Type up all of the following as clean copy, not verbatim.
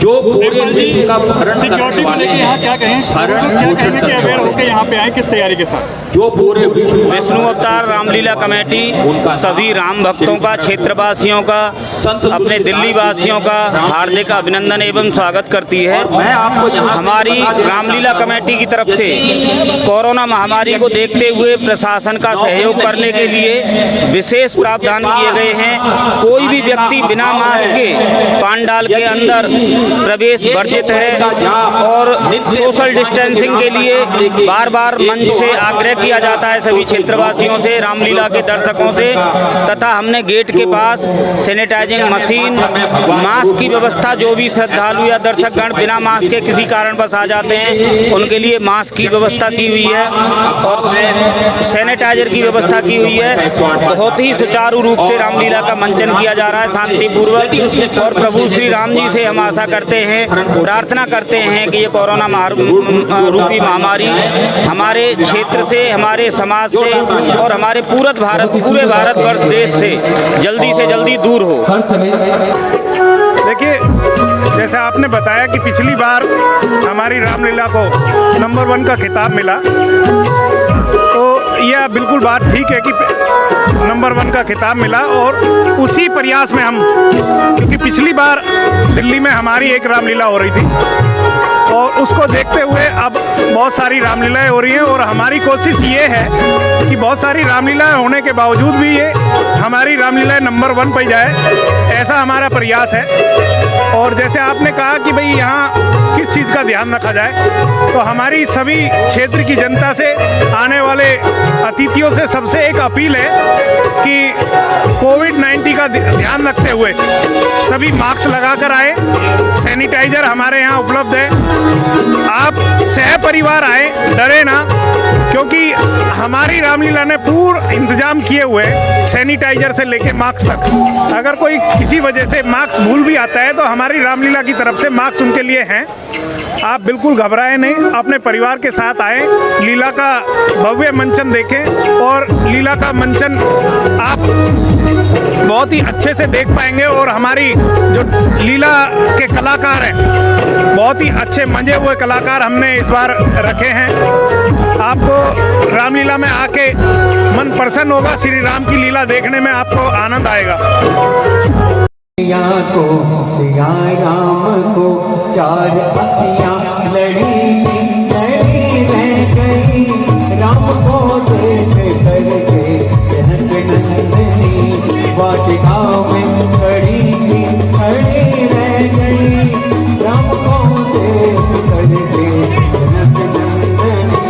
जो पूरे विश्व का भरण करने वाले हैं, क्या कहें कि अवेयर होकर यहाँ पे आए किस तैयारी के साथ? जो पूरे विष्णु अवतार रामलीला कमेटी सभी राम भक्तों का, क्षेत्रवासियों का, अपने दिल्ली वासियों का हार्दिक अभिनंदन एवं स्वागत करती है। हमारी रामलीला कमेटी की तरफ से कोरोना महामारी को देखते हुए प्रशासन का सहयोग करने के लिए विशेष प्रावधान किए गए हैं। कोई भी व्यक्ति बिना मास्क के पंडाल के अंदर प्रवेश वर्जित है और सोशल डिस्टेंसिंग के लिए बार बार मंच से आग्रह किया जाता है सभी क्षेत्रवासियों से, रामलीला के दर्शकों से, तथा हमने गेट के पास सैनिटाइजिंग मशीन, मास्क की व्यवस्था, जो भी श्रद्धालु या दर्शकगण बिना मास्क के किसी कारणवश आ जाते हैं उनके लिए मास्क की व्यवस्था की हुई है और सैनिटाइजर की व्यवस्था की हुई है। बहुत ही सुचारू रूप से रामलीला का मंचन किया जा रहा है शांतिपूर्वक, और प्रभु श्री राम जी से हम आशा करते हैं, प्रार्थना करते हैं कि ये कोरोना रूपी महामारी हमारे क्षेत्र से, हमारे समाज से और हमारे पूरे भारतवर्ष देश से जल्दी दूर हो। देखिए, जैसे आपने बताया कि पिछली बार हमारी रामलीला को नंबर 1 का खिताब मिला, तो यह बिल्कुल बात ठीक है कि नंबर 1 का खिताब मिला, और उसी प्रयास में हम, क्योंकि पिछली बार दिल्ली में हमारी एक रामलीला हो रही थी और उसको देखते हुए अब बहुत सारी रामलीलाएं हो रही हैं, और हमारी कोशिश ये है कि बहुत सारी रामलीलाएं होने के बावजूद भी ये हमारी रामलीलाएं नंबर 1 पर जाए, ऐसा हमारा प्रयास है। और जैसे आपने कहा कि भाई यहाँ किस चीज़ का ध्यान रखा जाए, तो हमारी सभी क्षेत्र की जनता से, आने वाले अतिथियों से सबसे एक अपील है कि कोविड-19 का ध्यान रखते हुए सभी मास्क लगा कर आए। सैनिटाइजर हमारे यहाँ उपलब्ध है, आप सह परिवार आए, डरे ना, क्योंकि हमारी रामलीला ने पूर्ण इंतजाम किए हुए सैनिटाइजर से लेके मास्क तक। अगर कोई किसी वजह से मास्क भूल भी आता है तो हमारी रामलीला की तरफ से मास्क उनके लिए हैं। आप बिल्कुल घबराएं नहीं, अपने परिवार के साथ आए, लीला का भव्य मंचन देखें, और लीला का मंचन आप बहुत ही अच्छे से देख पाएंगे। और हमारी जो लीला के कलाकार हैं, बहुत ही अच्छे मंजे हुए कलाकार हमने इस बार रखे हैं। आपको रामलीला में आके मन प्रसन्न होगा, श्री राम की लीला देखने में आपको आनंद आएगा। सिया राम को 4 अखियाँ लड़ी रह गई, राम को देख करके जनक नंदनी वाटिका में खड़ी रह गई, राम को देख करके जनक नंदनी।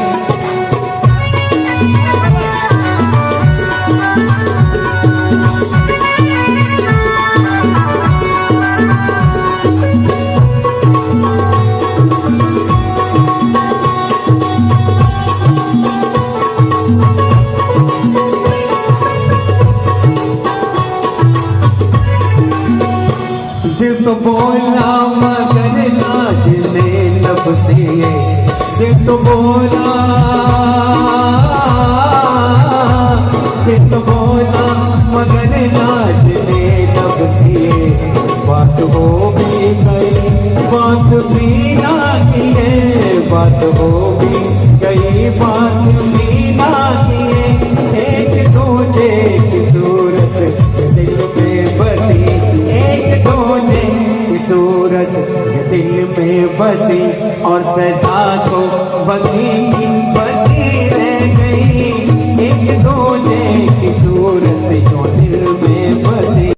दिल तो बोला मगर लाज ने लब से, दिल तो बोला मगर लाज ने लब से, बात हो भी गई, बात भी ना किए, बात हो भी गई, बात भी ना किए, एक दूजे की सूरत दिल में बसी, एक दूजे की सूरत दिल में बसी, और सदा को बसी रह गई, एक दूजे की सूरत जो दिल में बसी।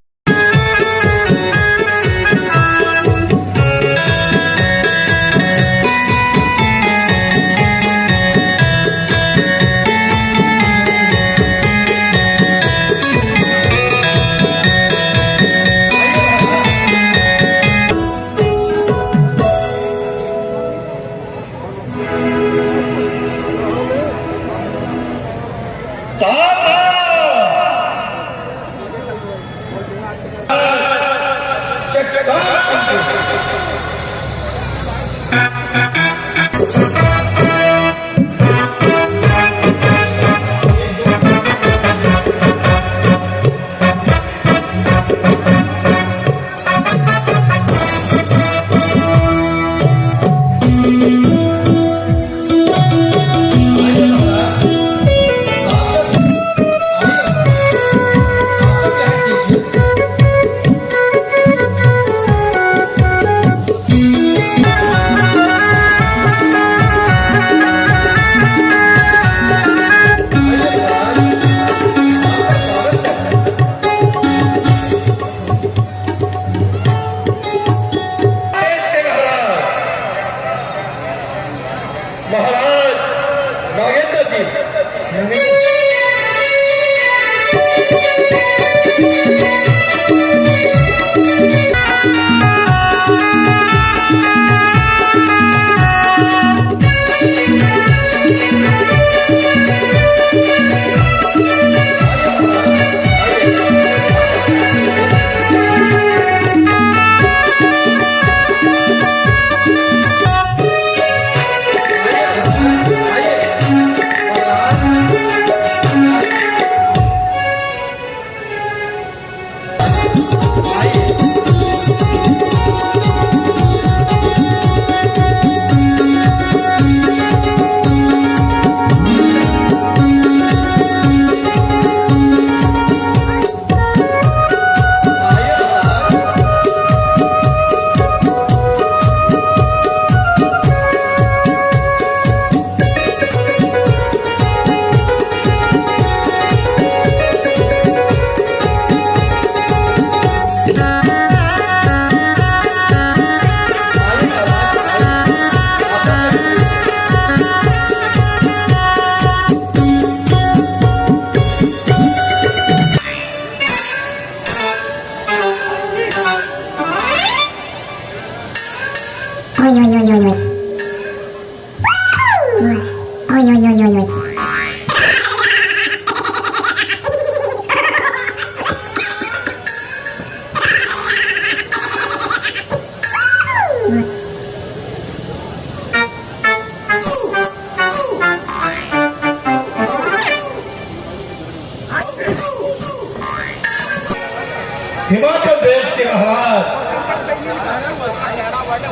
हिमाचल देश के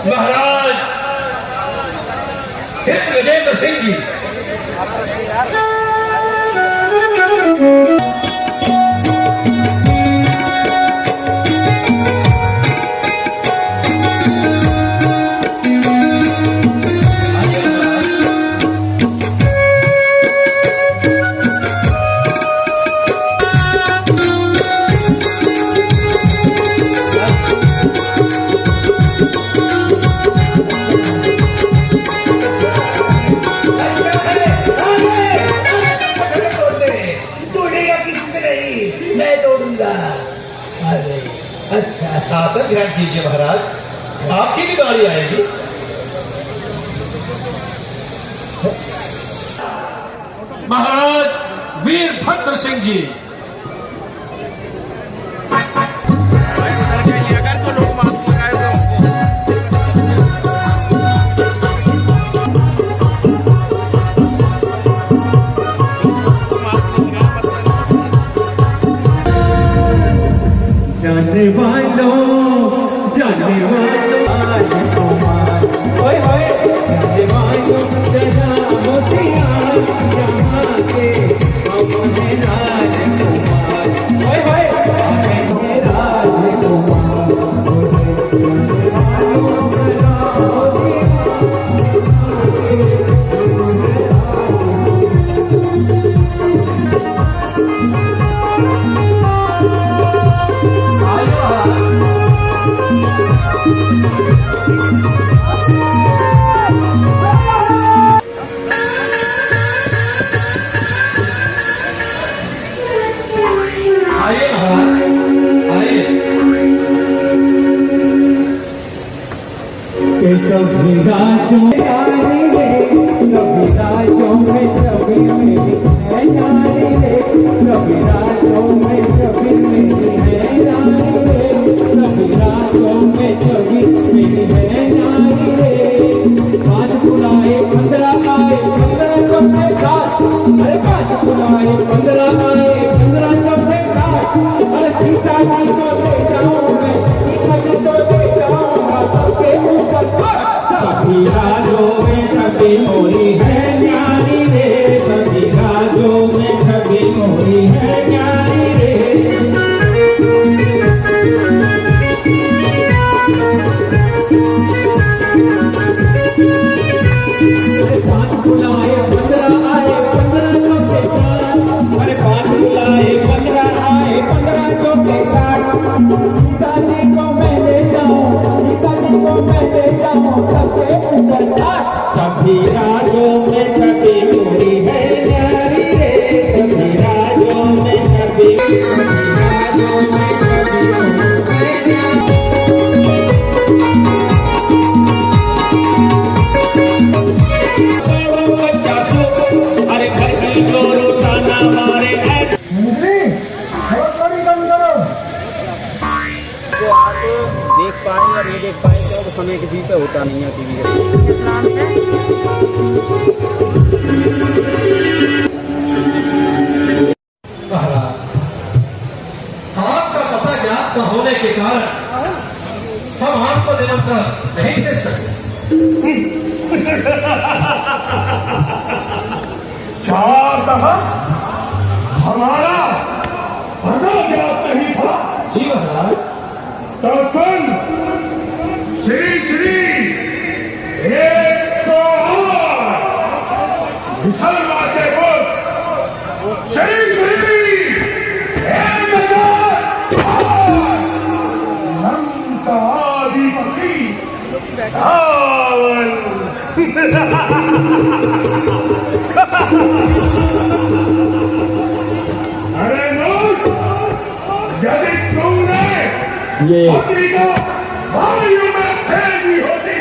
महाराज हित गजेंद्र सिंह जी आसन ग्रहण कीजिए महाराज, आपकी भी बारी आएगी। महाराज वीरभद्र सिंह जी जाने वालों आज कुमार ओए होए जाने वालों जरा होशियार यहाँ के अपने राजकुमार ओए होए अपने राजकुमार जाने वालों जरा सभी राज्यों में जाने रे, सभी राज्यों में सभी मेरी है जाने रे, सभी राज्यों में सभी मेरी है जाने रे, सभी राज्यों में सभी मेरी है जाने रे। 5 बुलाए 15 आए 15 चौथे साथ, अरे 5 बुलाए 15 आए 15 चौथे साथ, अरे सीता जी को ले जाऊं मैं, सीता जी को ले जाऊंगा सबके ऊपर। सभी राजों में तो आप देख पाए या नहीं देख पाए तो समय किसी पे होता नहीं है टीवी महाराज, आपका पता ज्ञात न होने के कारण हम आपको निमंत्रण नहीं दे सकते। हमारा पता ज्ञात नहीं था। जी महाराज, दर्शन श्री श्री 108 विशाल बाते बोल श्री श्री 1008 लंका आदिपति रावण। अरे नूर, यदि तुमने पत्रिका वायु में भेजी होती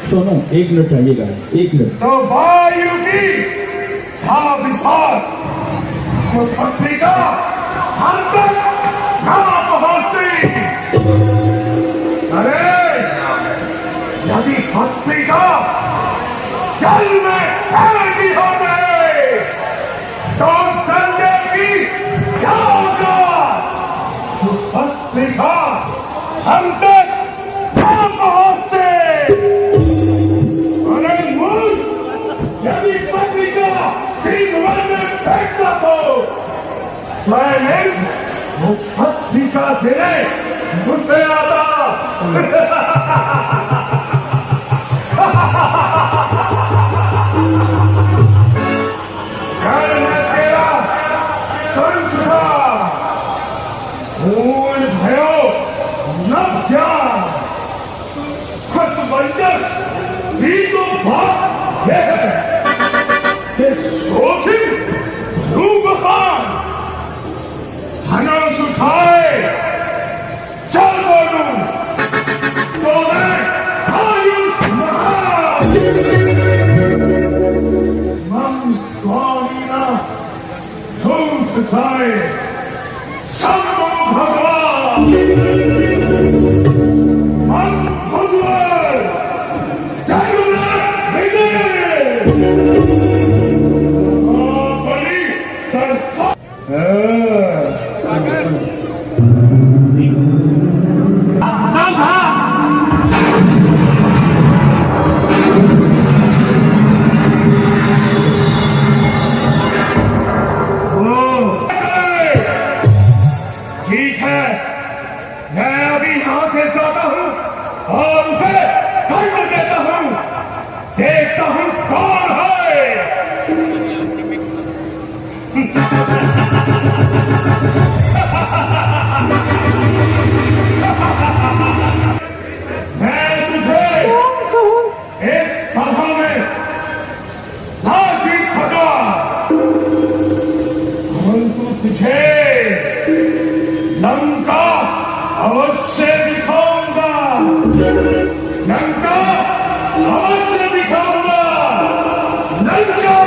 सुनो 1 मिनट रहिएगा, 1 मिनट। तो वायु की था विशाल, जो पत्रिका हम तक ना पहुंचती। अरे यदि पत्रिका जल में फैली होती तो संजय की क्या होगा? जो पत्रिका हम तक ना पहुंचते। अरे मूर्ख, यदि पत्रिका तीन में फेंकता तो मैंने वो पत्रिका देने मुझसे आता। तेरा संच था, भूल भयो न ज्ञान, कुछ बंजर भी तो बात यह है कि शोखिन रूप खान धनुष उठाए चल बोलूं तो मैं आयुष मन स्वामी ना धूप उठाए शंभु भगवान मन भगवान जगन्नाथ विजय बलि संसा ठीक है, मैं अभी यहां से जाता हूं और उसे दंड देता हूं, देखता हूं कौन है। मैं तुझे इस सभा में ना जीत सका, परंतु तुझे लंका अवश्य दिखाऊंगा, लंका अवश्य दिखाऊंगा, लंका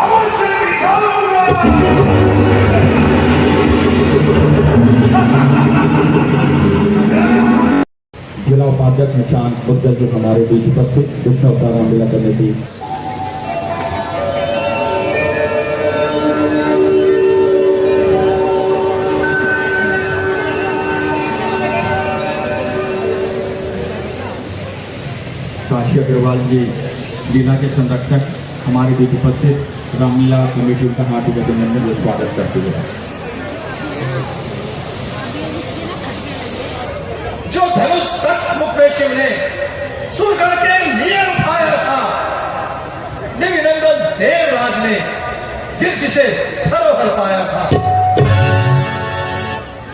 अवश्य दिखाऊंगा। जिला उपाध्यक्ष निशांत बुद्धल जो हमारे बीच उपस्थित कृष्ण अवतार रामलीला कमेटी काशी अग्रवाल जी लीला के संरक्षक हमारे बीच उपस्थित रामलीला कमेटी का हार्दिक अभिनंदन और स्वागत करते हुए जो धनुष तख्त मुक्तेश्वर ने सुरगढ़ के नियर उठाया था, निविनंदन देवराज ने गिरजी से धरोहर पाया था।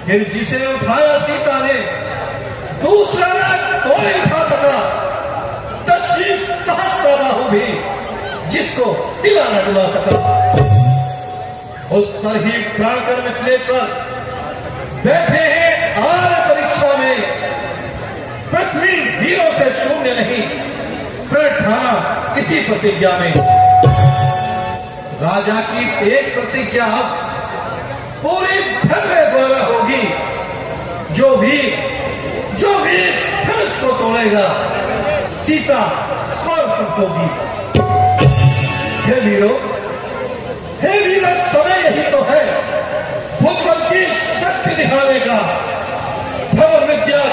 गिरजी से उठाया सीता ने, दूसरा न कोई उठा सका। दशी सहस्त्रबाहु भी जिसको हिला न डुला सका। उस पर ही प्राणकर मिथिलेश्वर बैठे हैं आर परीक्षा में। पृथ्वी वीरों से शून्य नहीं, प्रण ठाना किसी प्रतिज्ञा में। राजा की एक प्रतिज्ञा पूरी धर्म द्वारा होगी। जो भी धनुष को तोड़ेगा सीता स्वर्ग पर होगी। हे वीरों, समय यही तो है भूतबल की शक्ति दिखाने का। धर्म विद्या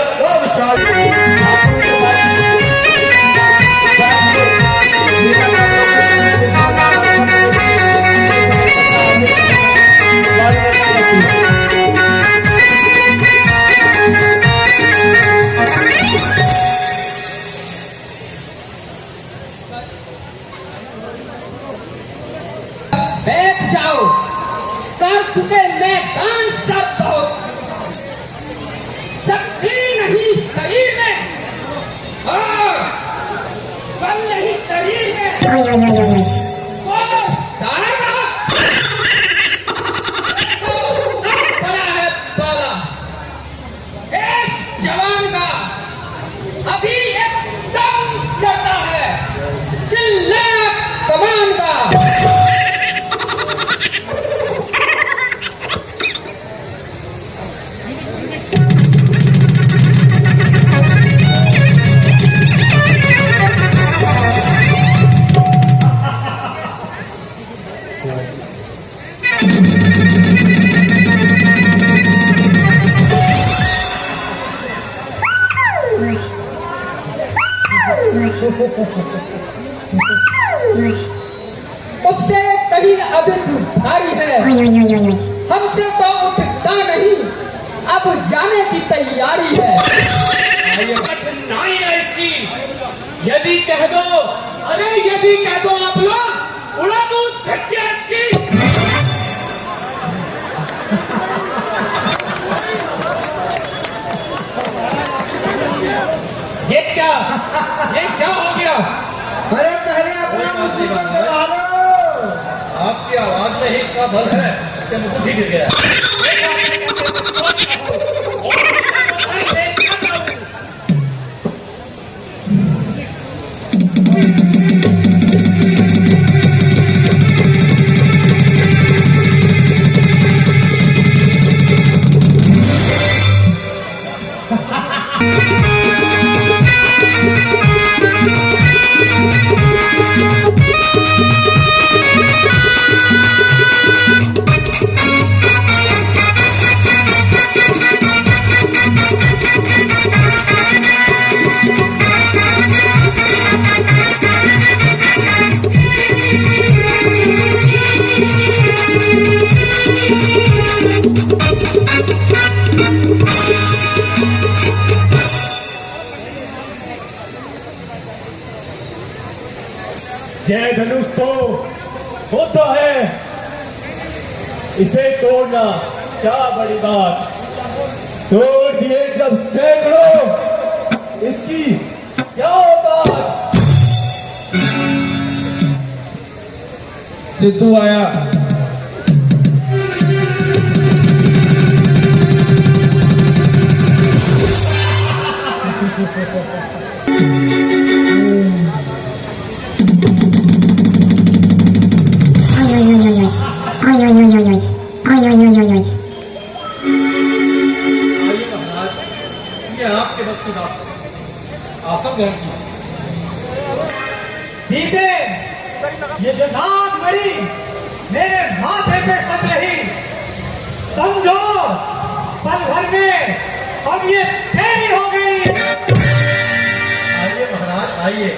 बैठ जाओ, कर चुके मैदान सब बहुत, शक्ति नहीं शरीर में और बल नहीं शरीर में। और सारा बड़ा है बाला इस जवान का, अभी एकदम करता है चिल्ला कमान का। उससे कहीं अधिक भारी है, हमसे तो उठता नहीं, अब जाने की तैयारी है। कठिनाई है इसकी, यदि कह दो, अरे यदि कह दो आप लोग उड़ा दो धज्जियां इसकी। ये क्या हो गया? अरे पहले अपना मुट्ठी को चला लो। आपकी आवाज में ही इतना बल है कि मुट्ठी गिर गया। जय धनुष तो होता है, इसे तोड़ना क्या बड़ी बात। तोड़ दिए जब सैकड़ों, इसकी क्या होता। सिद्धू आया। ये आपके बस की बात है। आसन ग्रहण कीजिए। सीधे ये जो नाग मरी मेरे माथे पे सज रही, समझो पल भर में अब ये तेरी हो गई। आइए महाराज आइए,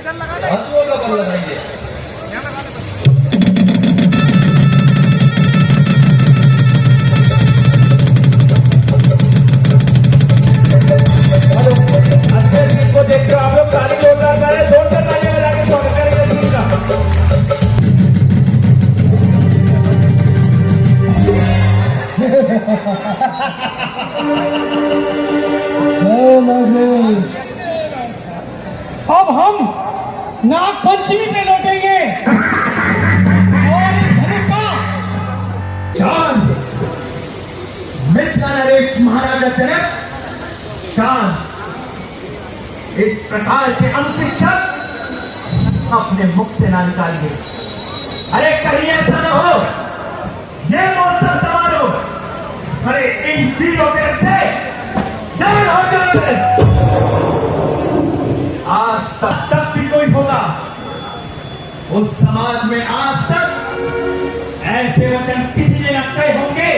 हंसुओं का बल लगाइए। अच्छे चीज को देखते हो आप लोग, ताली जोरदार करें, जोर से ताली बजा के स्वागत करेंगे चीज का। अब हम नाग पंचमी पे लौटेंगे और इस धनुष का शान मिथिला नरेश महाराजा जनक शान, इस प्रकार के अंतिम शब्द अपने मुख से ना निकालिए। अरे कहीं ऐसा न हो ये मौसम समारोह अरे इन तीनों के से जान हो जाए। आज तक भी कोई होगा उस समाज में आज तक ऐसे वचन किसी ने न कहे होंगे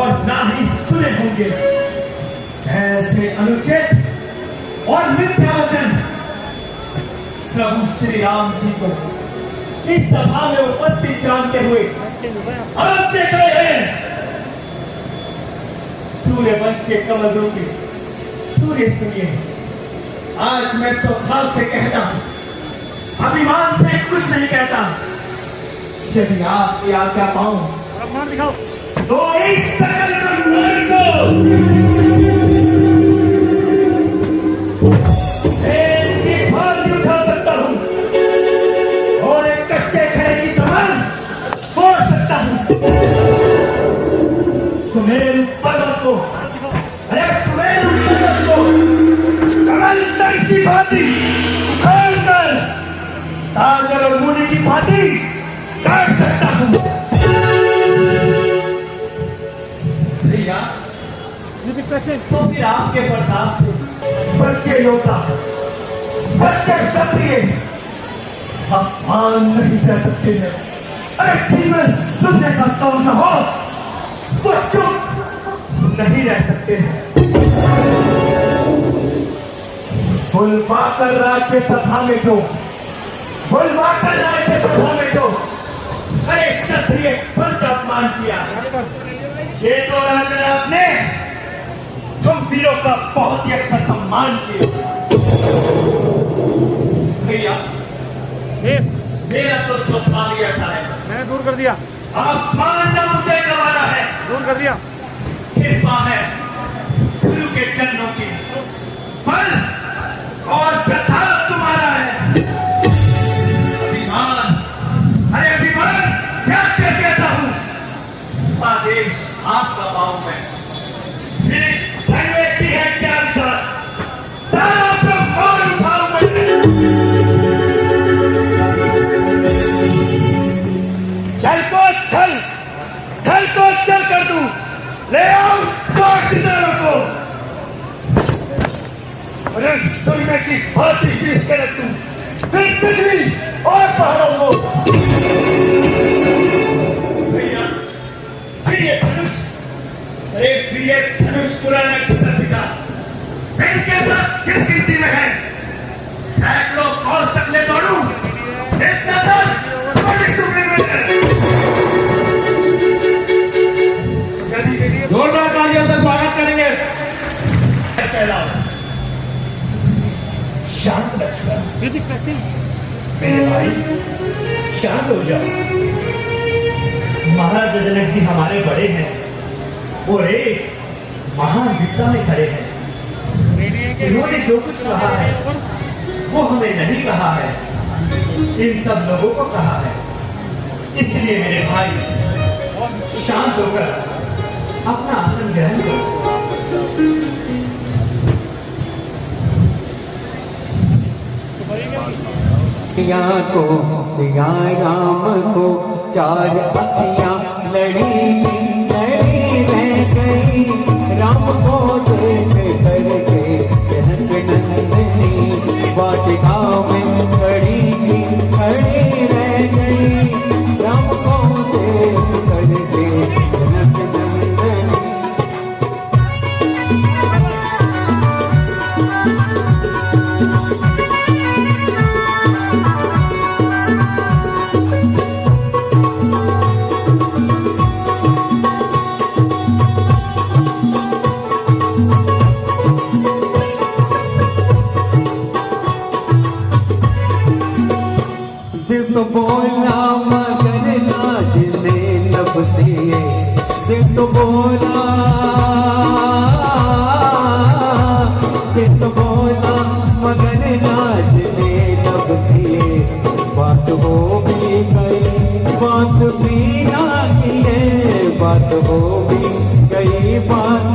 और ना ही सुने होंगे। ऐसे अनुचित और मिथ्या वचन प्रभु श्री राम जी को इस सभा में उपस्थित जानते हुए आपने कहे हैं। सूर्य वंश के कमल रूपी सूर्य सुनिए, आज मैं सौभाग्य से कहता हूं, अभिमान से कुछ नहीं कहता। यदि आपकी आज्ञा पाऊं तो इस सकल ब्रह्मांड को एक भार उठा सकता हूं और एक कच्चे खड़े की समान फोड़ सकता हूं। सुमेरु पर्वत को, अरे सुमेरु पर्वत को कमल तल की भांति उखाड़ कर ताजर और मूली की भांति काट सकता हूं। भैया तो फिर आपके प्रताप से सच्चे योद्धा सच्चे क्षत्रिय अपमान नहीं सह सकते हैं। अरे जीवन सुनने का तो न हो तो चुप नहीं रह सकते हैं। बुलवाकर राज्य सभा में जो बुलवाकर राज्य सभा में जो अरे क्षत्रिय कुल का अपमान किया, ये तो राजा आपने तुम वीरों का बहुत ही अच्छा सम्मान किया। भैया मेरा तो सौभाग्य ऐसा है, मैंने दूर कर दिया, अपमान न मुझे गंवारा है, दूर कर दिया। कृपा है गुरु के चरणों की, बल और प्रताप तुम्हारा है। अभिमान, अरे अभिमान त्याग कर कहता हूं, आदेश आपका पाऊं मैं। फिर इस धनवे की है क्या विचार, सारा ब्रह्मांड उठाऊं मैं। जल को थल, थल को जल कर दूं, ले आओ दो सितारों को, अरे सूर्य की भांति पीस के रख दूं, फिर पृथ्वी और पहाड़ों को। भैया फिर ये धनुष, अरे फिर ये धनुष पुराना किसर पिटा इनके साथ किस गिनती में है। सैकड़ों कौन तक ले दौड़ूं, इतना दर्द बड़ी टुकड़ी में है। जोरदार तालियों से स्वागत करेंगे। शांत लक्ष्मण, मेरे भाई शांत हो जाओ। महाराज जनक जी हमारे बड़े हैं और एक महान विद्या में खड़े हैं। इन्होंने जो कुछ कहा है वो हमें नहीं कहा है, इन सब लोगों को कहा है। इसलिए मेरे भाई शांत होकर अपना आसन ग्रहण करो। सिया को सिया राम को चार अखियां लड़ी रह गई, राम को देख करके नंदनी वाटिका में खड़ी रह गई, राम को देख करके नंदनी। दिल तो बोला मगर लाज ने लब से, दिल तो बोला मगर लाज ने लब से, बात हो भी गई बात भी ना की है, बात हो भी गई बात